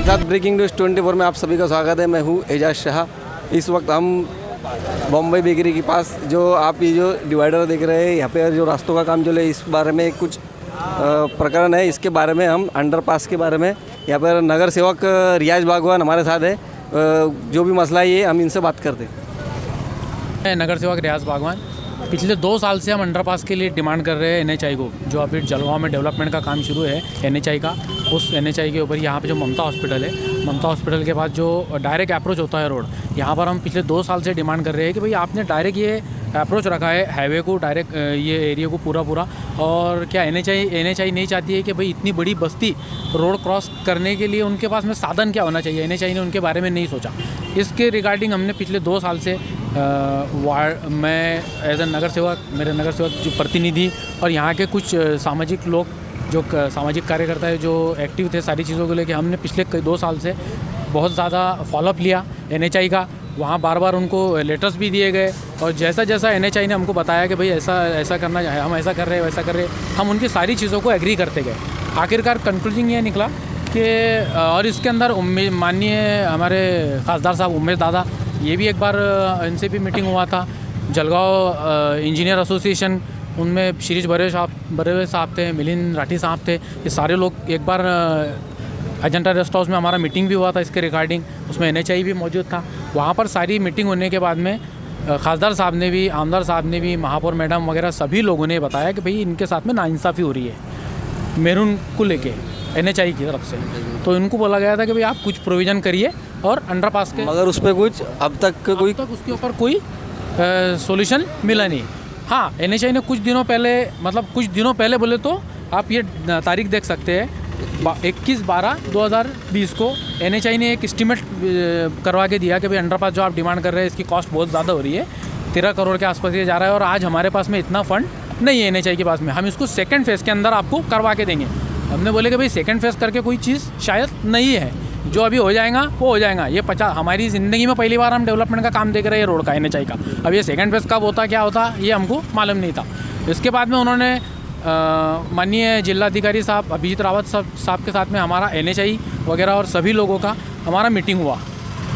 साथ breaking news 24 में आप सभी का स्वागत है। मैं हूँ एजाज शाह। इस वक्त हम बॉम्बे बेकरी के पास जो आप ये जो डिवाइडर देख रहे हैं, यहाँ पे जो रास्तों का काम चले, इस बारे में कुछ प्रकरण है। इसके बारे में हम अंडरपास के बारे में यहाँ पर नगर सेवक रियाज बागवान हमारे साथ है। जो भी मसला है ये हम इनसे बात करते हैं। नगर सेवक रियाज बागवान, पिछले 2 साल से हम अंडरपास के लिए डिमांड कर रहे हैं NHI को। जो अभी जलगांव में डेवलपमेंट का काम शुरू है NHI का, उस NHI के ऊपर यहाँ पे जो ममता हॉस्पिटल है, ममता हॉस्पिटल के पास जो डायरेक्ट अप्रोच होता है रोड, यहाँ पर हम पिछले 2 साल से डिमांड कर रहे हैं कि भाई आपने डायरेक्ट ये अप्रोच रखा है हाईवे को, डायरेक्ट ये एरिया को पूरा। और क्या NHI नहीं चाहती है कि भाई इतनी बड़ी बस्ती रोड क्रॉस करने के लिए उनके पास में साधन क्या होना चाहिए? NHI ने उनके बारे में नहीं सोचा। इसके रिगार्डिंग हमने पिछले 2 साल से मैं एज ए नगर सेवक, मेरे नगर सेवक जो प्रतिनिधि और यहाँ के कुछ सामाजिक लोग, जो सामाजिक कार्यकर्ता है जो एक्टिव थे सारी चीज़ों को लेके, हमने पिछले 2 साल से बहुत ज़्यादा फॉलोअप लिया NHI का। वहाँ बार उनको लेटर्स भी दिए गए और जैसा NHI ने हमको बताया कि भाई ऐसा करना है, हम ऐसा कर रहे हैं, वैसा कर रहे हैं, हम उनकी सारी चीज़ों को एग्री करते गए। आखिरकार कंक्लूजन ये निकला कि और इसके अंदर माननीय हमारे खासदार साहब उमेश दादा, ये भी एक बार इनसे भी मीटिंग हुआ था। जलगांव इंजीनियर एसोसिएशन, उनमें शिरीष बर्वे साहब थे, मिलिंद राठी साहब थे, ये सारे लोग एक बार अजंता रेस्ट हाउस में हमारा मीटिंग भी हुआ था इसके रिगार्डिंग, उसमें NHI भी मौजूद था। वहाँ पर सारी मीटिंग होने के बाद में खासदार साहब ने भी, आमदार साहब ने भी, महापौर मैडम वगैरह सभी लोगों ने बताया कि भाई इनके साथ में नाइंसाफ़ी हो रही है मेरून को लेके NHI की तरफ से। तो इनको बोला गया था कि भाई आप कुछ प्रोविज़न करिए और अंडरपास के, मगर उस पर कुछ अब तक उसके ऊपर कोई सॉल्यूशन मिला नहीं। हाँ, NHI ने कुछ दिनों पहले बोले तो आप ये तारीख देख सकते हैं, 21/12/2020 को NHI ने एक एस्टीमेट करवा के दिया कि भाई अंडरपास जो आप डिमांड कर रहे हैं इसकी कॉस्ट बहुत ज़्यादा हो रही है, 13 करोड़ के आसपास ये जा रहा है और आज हमारे पास में इतना फंड नहीं है NHI के पास में, हम इसको सेकंड फेज़ के अंदर आपको करवा के देंगे। हमने बोले कि भाई सेकंड फेज़ करके कोई चीज़ शायद नहीं है, जो अभी हो जाएगा वो हो जाएगा। ये हमारी ज़िंदगी में पहली बार हम डेवलपमेंट का काम देख रहे हैं रोड का NHI का। अब ये सेकंड फेज़ कब होता क्या होता ये हमको मालूम नहीं था। इसके बाद में उन्होंने माननीय जिलाधिकारी साहब अभिजीत रावत साहब के साथ में हमारा NHI वगैरह और सभी लोगों का हमारा मीटिंग हुआ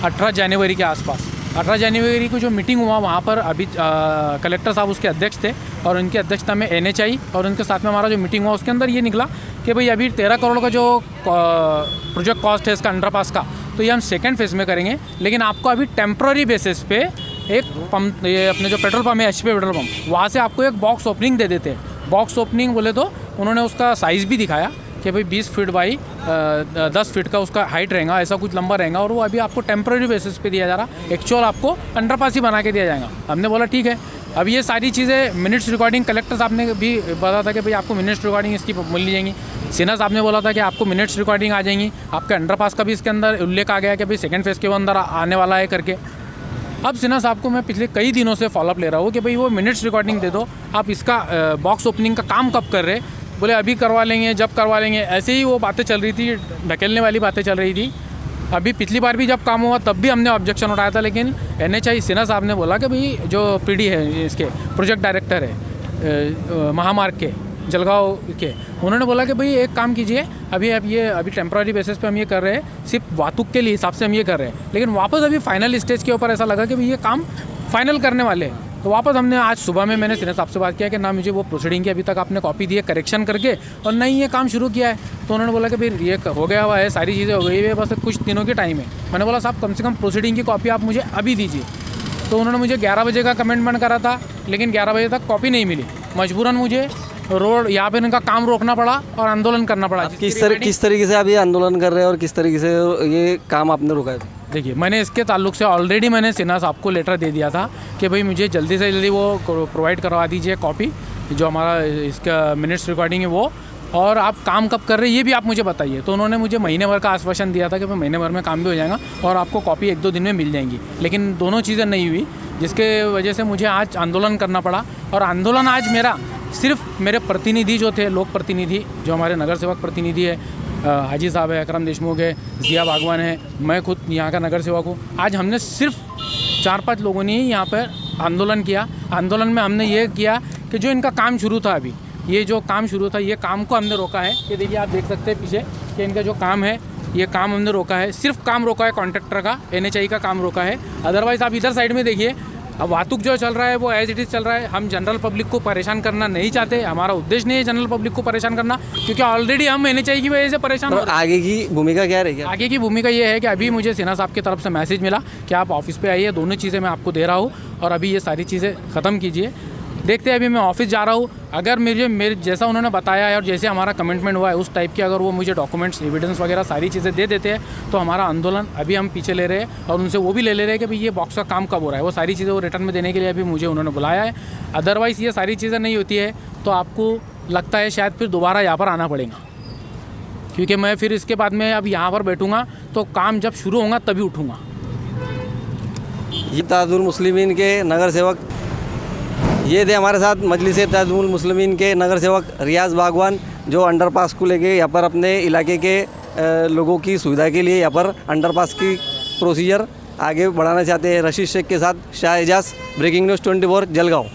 18 जनवरी के आसपास। 18 जनवरी को जो मीटिंग हुआ वहाँ पर अभी कलेक्टर साहब उसके अध्यक्ष थे और उनकी अध्यक्षता में NHI और उनके साथ में हमारा जो मीटिंग हुआ उसके अंदर ये निकला कि भाई अभी 13 करोड़ का जो प्रोजेक्ट कॉस्ट है इसका अंडरपास का, तो ये हम सेकेंड फेज़ में करेंगे, लेकिन आपको अभी टेम्प्ररी बेसिस पे एक पंप, ये अपने जो पेट्रोल पंप है HP पेट्रोल पंप, वहाँ से आपको एक बॉक्स ओपनिंग दे देते हैं। बॉक्स ओपनिंग बोले तो उन्होंने उसका साइज़ भी दिखाया कि भाई 20 फीट बाई 10 फीट का उसका हाइट रहेगा, ऐसा कुछ लंबा रहेगा और वो अभी आपको टेम्प्रेरी बेसिस पे दिया जा रहा, एक्चुअल आपको अंडरपास ही बना के दिया जाएगा। हमने बोला ठीक है। अब ये सारी चीज़ें मिनट्स रिकॉर्डिंग कलेक्टर साहब ने भी बताया था कि भाई आपको मिनट्स रिकॉर्डिंग इसकी मिल जाएंगी। सिन्हा साहब ने बोला था कि आपको मिनट्स रिकॉर्डिंग आ जाएंगी, आपके अंडरपास का भी इसके अंदर उल्लेख आ गया कि भाई सेकेंड फेज़ के वो अंदर आने वाला है करके। अब सिन्हा साहब को मैं पिछले कई दिनों से फॉलोअप ले रहा हूँ कि भाई वो मिनट्स रिकॉर्डिंग दे दो, आप इसका बॉक्स ओपनिंग का काम कब कर रहे? बोले अभी करवा लेंगे, जब करवा लेंगे, ऐसे ही वो बातें चल रही थी, ढकेलने वाली बातें चल रही थी। अभी पिछली बार भी जब काम हुआ तब भी हमने ऑब्जेक्शन उठाया था, लेकिन NHI सिन्हा साहब ने बोला कि भाई जो PD है, इसके प्रोजेक्ट डायरेक्टर है महामार्ग के जलगांव के, उन्होंने बोला कि भाई एक काम कीजिए, अभी टेम्प्रेरी बेसिस पे हम ये कर रहे हैं, सिर्फ वातुक के लिए हिसाब से हम ये कर रहे हैं, लेकिन वापस अभी फाइनल स्टेज के ऊपर ऐसा लगा कि भाई ये काम फाइनल करने वाले हैं। तो वापस हमने आज सुबह में मैंने सिन्हा साहब से बात किया कि ना मुझे वो प्रोसीडिंग की अभी तक आपने कॉपी दी है करेक्शन करके, और नहीं ये काम शुरू किया है। तो उन्होंने बोला कि भाई ये हो गया हुआ है, सारी चीज़ें हो गई है, बस कुछ दिनों के टाइम है। मैंने बोला साहब कम से कम प्रोसीडिंग की कॉपी आप मुझे अभी दीजिए। तो उन्होंने मुझे 11 बजे का कमिटमेंट करा था, लेकिन 11 बजे तक कॉपी नहीं मिली। मजबूरन मुझे रोड यहाँ पे इनका काम रोकना पड़ा और आंदोलन करना पड़ा। किस तरीके से आप ये आंदोलन कर रहे हैं और किस तरीके से ये काम आपने रोका है? देखिए, मैंने इसके ताल्लुक से ऑलरेडी मैंने सिन्हा साहब को लेटर दे दिया था कि भाई मुझे जल्दी से जल्दी वो प्रोवाइड करवा दीजिए कॉपी, जो हमारा इसका मिनट्स रिकॉर्डिंग है वो, और आप काम कब कर रहे हैं ये भी आप मुझे बताइए। तो उन्होंने मुझे महीने भर का आश्वासन दिया था कि भाई महीने भर में काम भी हो जाएगा और आपको कॉपी 1-2 दिन में मिल जाएंगी, लेकिन दोनों चीज़ें नहीं हुई, जिसके वजह से मुझे आज आंदोलन करना पड़ा। और आंदोलन आज मेरा सिर्फ मेरे प्रतिनिधि जो थे, लोक प्रतिनिधि, जो हमारे नगर सेवक प्रतिनिधि है, हाजी साहब है, अकरम देशमुख है, जिया बागवान है, मैं खुद यहाँ का नगर सेवक हूँ। आज हमने सिर्फ 4-5 लोगों ने ही यहाँ पर आंदोलन किया। आंदोलन में हमने ये किया कि जो इनका काम शुरू था, अभी ये जो काम शुरू था, ये काम को हमने रोका है। ये देखिए, आप देख सकते हैं पीछे कि इनका जो काम है ये काम हमने रोका है, सिर्फ काम रोका है कॉन्ट्रैक्टर का, NHAI का काम रोका है। अदरवाइज़ आप इधर साइड में देखिए, अब वातुक जो चल रहा है वो एज इट इज़ चल रहा है। हम जनरल पब्लिक को परेशान करना नहीं चाहते, हमारा उद्देश्य नहीं है जनरल पब्लिक को परेशान करना, क्योंकि ऑलरेडी हम NHAI की वजह से परेशान हो और आगे की भूमिका क्या रहेगी? आगे की भूमिका ये है कि अभी मुझे सिन्हा साहब की तरफ से मैसेज मिला कि आप ऑफिस पे आइए, दोनों चीज़ें मैं आपको दे रहा हूँ और अभी ये सारी चीज़ें ख़त्म कीजिए। देखते हैं, अभी मैं ऑफिस जा रहा हूँ। अगर मेरे जैसा उन्होंने बताया है और जैसे हमारा कमिटमेंट हुआ है उस टाइप के अगर वो मुझे डॉक्यूमेंट्स, एविडेंस वगैरह सारी चीज़ें दे देते हैं तो हमारा आंदोलन अभी हम पीछे ले रहे हैं और उनसे वो भी ले रहे हैं कि भाई ये बॉक्स का काम कब हो रहा है। वो सारी चीज़ें वो रिटर्न में देने के लिए अभी मुझे उन्होंने बुलाया है। अदरवाइज़ ये सारी चीज़ें नहीं होती है तो आपको लगता है शायद फिर दोबारा यहाँ पर आना पड़ेगा, क्योंकि मैं फिर इसके बाद में अब यहाँ पर बैठूँगा तो काम जब शुरू होगा तभी उठूँगा। इत्तेहादुल मुस्लिमीन के नगर सेवक ये थे हमारे साथ, मजलिस इत्तेहादुल मुस्लिमीन के नगर सेवक रियाज बागवान, जो अंडरपास को लेके यहाँ पर अपने इलाके के लोगों की सुविधा के लिए यहाँ पर अंडरपास की प्रोसीजर आगे बढ़ाना चाहते हैं। रशीद शेख के साथ शाह एजाज, ब्रेकिंग न्यूज़ 24 जलगांव।